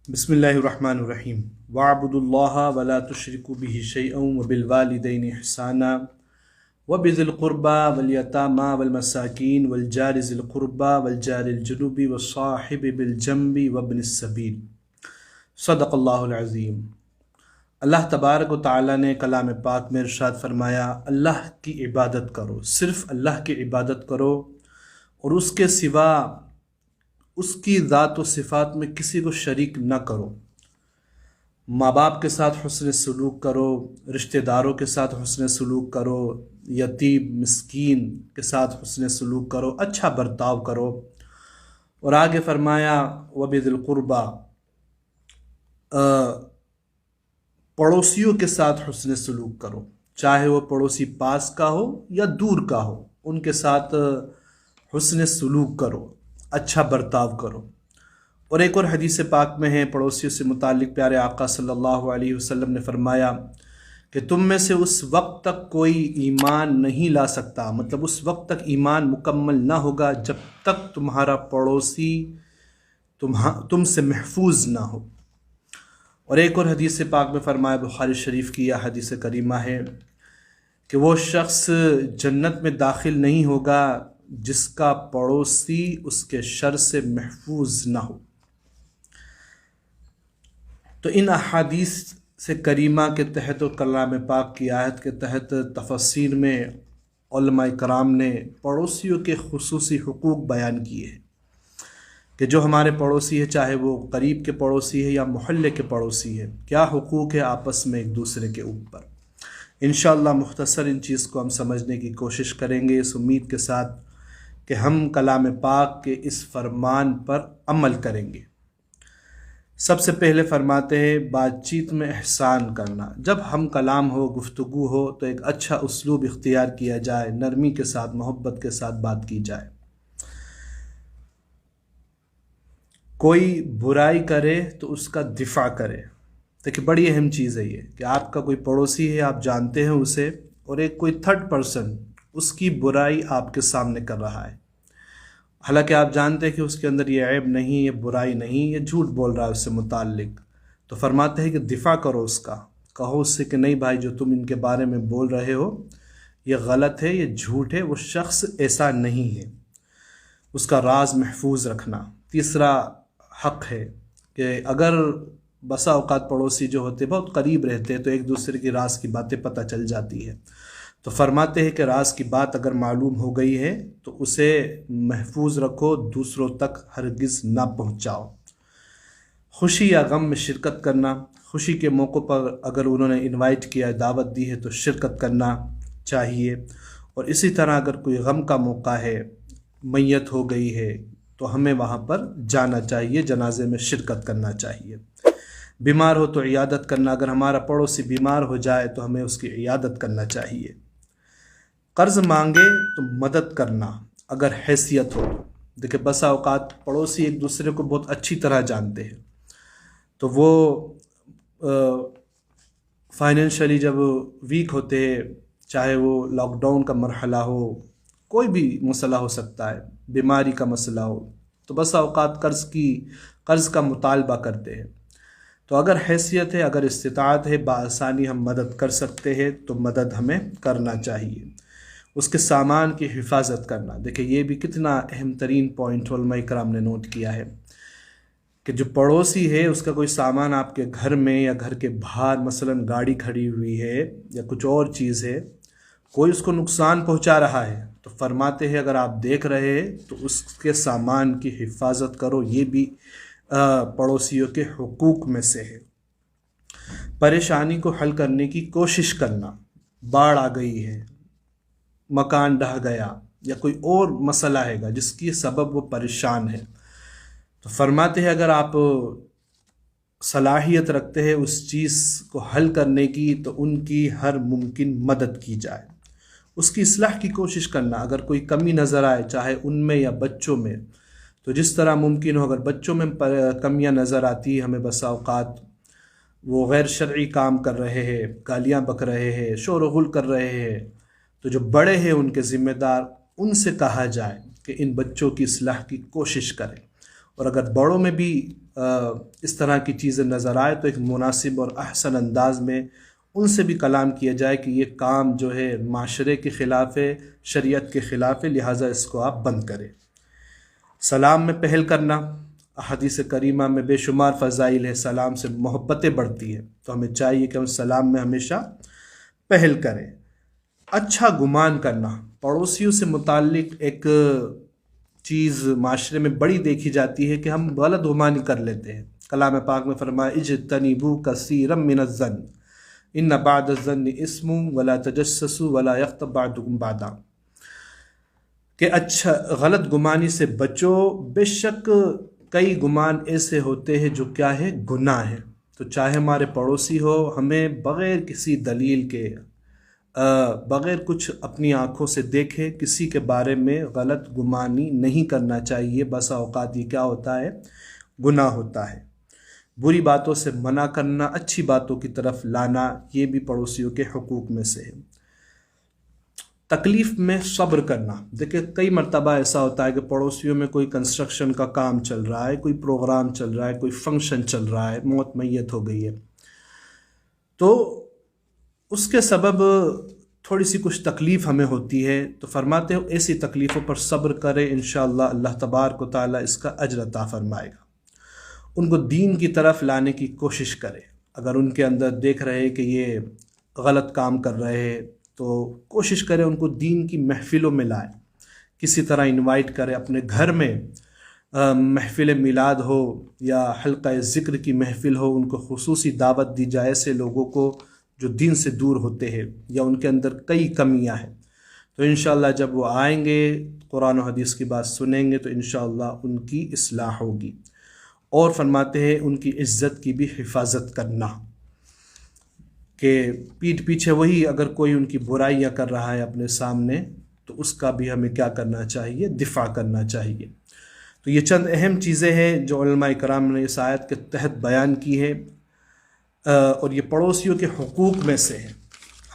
بسم اللہ الرحمن الرحیم وَاعْبُدُوا اللَّهَ وَلَا تُشْرِكُوا بِهِ شَيْئًا وَبِالْوَالِدَيْنِ إِحْسَانًا وَبِذِي الْقُرْبَى وَالْيَتَامَى وَالْمَسَاكِينِ وَالْجَارِ ذِي الْقُرْبَى وَالْجَارِ الْجُنُبِ وَالصَّاحِبِ بِالْجَنبِ وَابْنِ السَّبِيلِ صدق اللہ العظیم۔ اللہ تبارک و تعالیٰ نے کلام پاک میں ارشاد فرمایا، اللہ کی عبادت کرو، صرف اللہ کی عبادت کرو اور اس کے سوا اس کی ذات و صفات میں کسی کو شریک نہ کرو۔ ماں باپ کے ساتھ حسن سلوک کرو، رشتہ داروں کے ساتھ حسن سلوک کرو، یتیم مسکین کے ساتھ حسن سلوک کرو، اچھا برتاؤ کرو۔ اور آگے فرمایا وَبِذِي الْقُرْبَى، پڑوسیوں کے ساتھ حسن سلوک کرو، چاہے وہ پڑوسی پاس کا ہو یا دور کا ہو، ان کے ساتھ حسن سلوک کرو، اچھا برتاؤ کرو۔ اور ایک اور حدیث پاک میں ہے پڑوسیوں سے متعلق، پیارے آقا صلی اللہ علیہ وسلم نے فرمایا کہ تم میں سے اس وقت تک کوئی ایمان نہیں لا سکتا، مطلب اس وقت تک ایمان مکمل نہ ہوگا جب تک تمہارا پڑوسی تم سے محفوظ نہ ہو۔ اور ایک اور حدیث پاک میں فرمایا، بخاری شریف کی یہ حدیث کریمہ ہے کہ وہ شخص جنت میں داخل نہیں ہوگا جس کا پڑوسی اس کے شر سے محفوظ نہ ہو۔ تو ان احادیث سے کریمہ کے تحت اور کلام پاک کی آیت کے تحت تفسیر میں علماء کرام نے پڑوسیوں کے خصوصی حقوق بیان کیے ہیں کہ جو ہمارے پڑوسی ہے، چاہے وہ قریب کے پڑوسی ہے یا محلے کے پڑوسی ہے، کیا حقوق ہے آپس میں ایک دوسرے کے اوپر۔ انشاءاللہ مختصر ان چیز کو ہم سمجھنے کی کوشش کریں گے، اس امید کے ساتھ کہ ہم کلام پاک کے اس فرمان پر عمل کریں گے۔ سب سے پہلے فرماتے ہیں بات چیت میں احسان کرنا۔ جب ہم کلام ہو، گفتگو ہو تو ایک اچھا اسلوب اختیار کیا جائے، نرمی کے ساتھ، محبت کے ساتھ بات کی جائے۔ کوئی برائی کرے تو اس کا دفاع کرے۔ دیکھیں بڑی اہم چیز ہے یہ کہ آپ کا کوئی پڑوسی ہے، آپ جانتے ہیں اسے، اور ایک کوئی تھرڈ پرسن اس کی برائی آپ کے سامنے کر رہا ہے، حالانکہ آپ جانتے ہیں کہ اس کے اندر یہ عیب نہیں، یہ برائی نہیں، یہ جھوٹ بول رہا ہے اس سے متعلق، تو فرماتے ہیں کہ دفاع کرو اس کا، کہو اس سے کہ نہیں بھائی جو تم ان کے بارے میں بول رہے ہو یہ غلط ہے، یہ جھوٹ ہے، وہ شخص ایسا نہیں ہے۔ اس کا راز محفوظ رکھنا۔ تیسرا حق ہے کہ اگر بسا اوقات پڑوسی جو ہوتے بہت قریب رہتے ہیں تو ایک دوسرے کی راز کی باتیں پتہ چل جاتی ہے، تو فرماتے ہیں کہ راز کی بات اگر معلوم ہو گئی ہے تو اسے محفوظ رکھو، دوسروں تک ہرگز نہ پہنچاؤ۔ خوشی یا غم میں شرکت کرنا، خوشی کے موقع پر اگر انہوں نے انوائٹ کیا ہے، دعوت دی ہے تو شرکت کرنا چاہیے۔ اور اسی طرح اگر کوئی غم کا موقع ہے، میت ہو گئی ہے تو ہمیں وہاں پر جانا چاہیے، جنازے میں شرکت کرنا چاہیے۔ بیمار ہو تو عیادت کرنا، اگر ہمارا پڑوسی بیمار ہو جائے تو ہمیں اس کی عیادت کرنا چاہیے۔ قرض مانگے تو مدد کرنا اگر حیثیت ہو۔ دیکھیں بسا اوقات پڑوسی ایک دوسرے کو بہت اچھی طرح جانتے ہیں، تو وہ فائنینشلی جب ویک ہوتے ہیں، چاہے وہ لاک ڈاؤن کا مرحلہ ہو، کوئی بھی مسئلہ ہو سکتا ہے، بیماری کا مسئلہ ہو، تو بسا اوقات قرض کا مطالبہ کرتے ہیں۔ تو اگر حیثیت ہے، اگر استطاعت ہے، بآسانی ہم مدد کر سکتے ہیں تو مدد ہمیں کرنا چاہیے۔ اس کے سامان کی حفاظت کرنا، دیکھیں یہ بھی کتنا اہم ترین پوائنٹ علماء کرام نے نوٹ کیا ہے کہ جو پڑوسی ہے اس کا کوئی سامان آپ کے گھر میں یا گھر کے باہر، مثلا گاڑی کھڑی ہوئی ہے یا کچھ اور چیز ہے، کوئی اس کو نقصان پہنچا رہا ہے تو فرماتے ہیں اگر آپ دیکھ رہے ہیں تو اس کے سامان کی حفاظت کرو۔ یہ بھی پڑوسیوں کے حقوق میں سے ہے۔ پریشانی کو حل کرنے کی کوشش کرنا، باڑھ آ گئی ہے، مکان ڈہ گیا یا کوئی اور مسئلہ ہے گا جس کی سبب وہ پریشان ہے، تو فرماتے ہیں اگر آپ صلاحیت رکھتے ہیں اس چیز کو حل کرنے کی تو ان کی ہر ممکن مدد کی جائے۔ اس کی اصلاح کی کوشش کرنا، اگر کوئی کمی نظر آئے چاہے ان میں یا بچوں میں، تو جس طرح ممکن ہو، اگر بچوں میں کمیاں نظر آتی ہیں، ہمیں بسا اوقات وہ غیر شرعی کام کر رہے ہیں، گالیاں بک رہے ہیں، شور و غل کر رہے ہیں، تو جو بڑے ہیں ان کے ذمہ دار، ان سے کہا جائے کہ ان بچوں کی اصلاح کی کوشش کریں۔ اور اگر بڑوں میں بھی اس طرح کی چیزیں نظر آئے تو ایک مناسب اور احسن انداز میں ان سے بھی کلام کیا جائے کہ یہ کام جو ہے معاشرے کے خلاف ہے، شریعت کے خلاف ہے، لہٰذا اس کو آپ بند کریں۔ سلام میں پہل کرنا، حدیث کریمہ میں بے شمار فضائل ہے، سلام سے محبتیں بڑھتی ہیں، تو ہمیں چاہیے کہ ہم سلام میں ہمیشہ پہل کریں۔ اچھا گمان کرنا، پڑوسیوں سے متعلق ایک چیز معاشرے میں بڑی دیکھی جاتی ہے کہ ہم غلط گمانی کر لیتے ہیں۔ کلام پاک میں فرمایا اجتنبوا کثیرا من الظن ان بعد الظن اسم ولا تجسسوا ولا یغتب بعضکم بعضا، کہ اچھا غلط گمانی سے بچو، بے شک کئی گمان ایسے ہوتے ہیں جو کیا ہے، گناہ ہے۔ تو چاہے ہمارے پڑوسی ہو، ہمیں بغیر کسی دلیل کے، بغیر کچھ اپنی آنکھوں سے دیکھے کسی کے بارے میں غلط گمانی نہیں کرنا چاہیے۔ بسا اوقات یہ کیا ہوتا ہے، گناہ ہوتا ہے۔ بری باتوں سے منع کرنا، اچھی باتوں کی طرف لانا، یہ بھی پڑوسیوں کے حقوق میں سے ہے۔ تکلیف میں صبر کرنا، دیکھیں کئی مرتبہ ایسا ہوتا ہے کہ پڑوسیوں میں کوئی کنسٹرکشن کا کام چل رہا ہے، کوئی پروگرام چل رہا ہے، کوئی فنکشن چل رہا ہے، موت میت ہو گئی ہے، تو اس کے سبب تھوڑی سی کچھ تکلیف ہمیں ہوتی ہے، تو فرماتے ہیں ایسی تکلیفوں پر صبر کرے، انشاءاللہ اللہ تبارک و تعالیٰ اس کا اجر عطا فرمائے گا۔ ان کو دین کی طرف لانے کی کوشش کرے، اگر ان کے اندر دیکھ رہے کہ یہ غلط کام کر رہے ہیں تو کوشش کرے ان کو دین کی محفلوں میں لائے، کسی طرح انوائٹ کرے، اپنے گھر میں محفل میلاد ہو یا حلقہ ذکر کی محفل ہو، ان کو خصوصی دعوت دی جائے ایسے لوگوں کو جو دین سے دور ہوتے ہیں یا ان کے اندر کئی کمیاں ہیں، تو انشاءاللہ جب وہ آئیں گے قرآن و حدیث کی بات سنیں گے تو انشاءاللہ ان کی اصلاح ہوگی۔ اور فرماتے ہیں ان کی عزت کی بھی حفاظت کرنا، کہ پیٹھ پیچھے وہی اگر کوئی ان کی برائیاں کر رہا ہے اپنے سامنے تو اس کا بھی ہمیں کیا کرنا چاہیے، دفاع کرنا چاہیے۔ تو یہ چند اہم چیزیں ہیں جو علماء کرام نے اس آیت کے تحت بیان کی ہے، اور یہ پڑوسیوں کے حقوق میں سے ہے،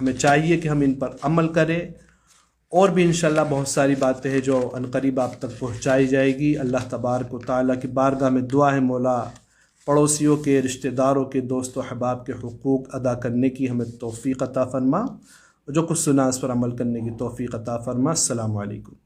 ہمیں چاہیے کہ ہم ان پر عمل کریں۔ اور بھی انشاءاللہ بہت ساری باتیں ہیں جو عنقریب آپ تک پہنچائی جائے گی۔ اللہ تبارک و تعالیٰ کی بارگاہ میں دعا ہے مولا پڑوسیوں کے، رشتہ داروں کے، دوست و احباب کے حقوق ادا کرنے کی ہمیں توفیق عطا فرما، جو کچھ سنا اس پر عمل کرنے کی توفیق عطا فرما۔ السلام علیکم۔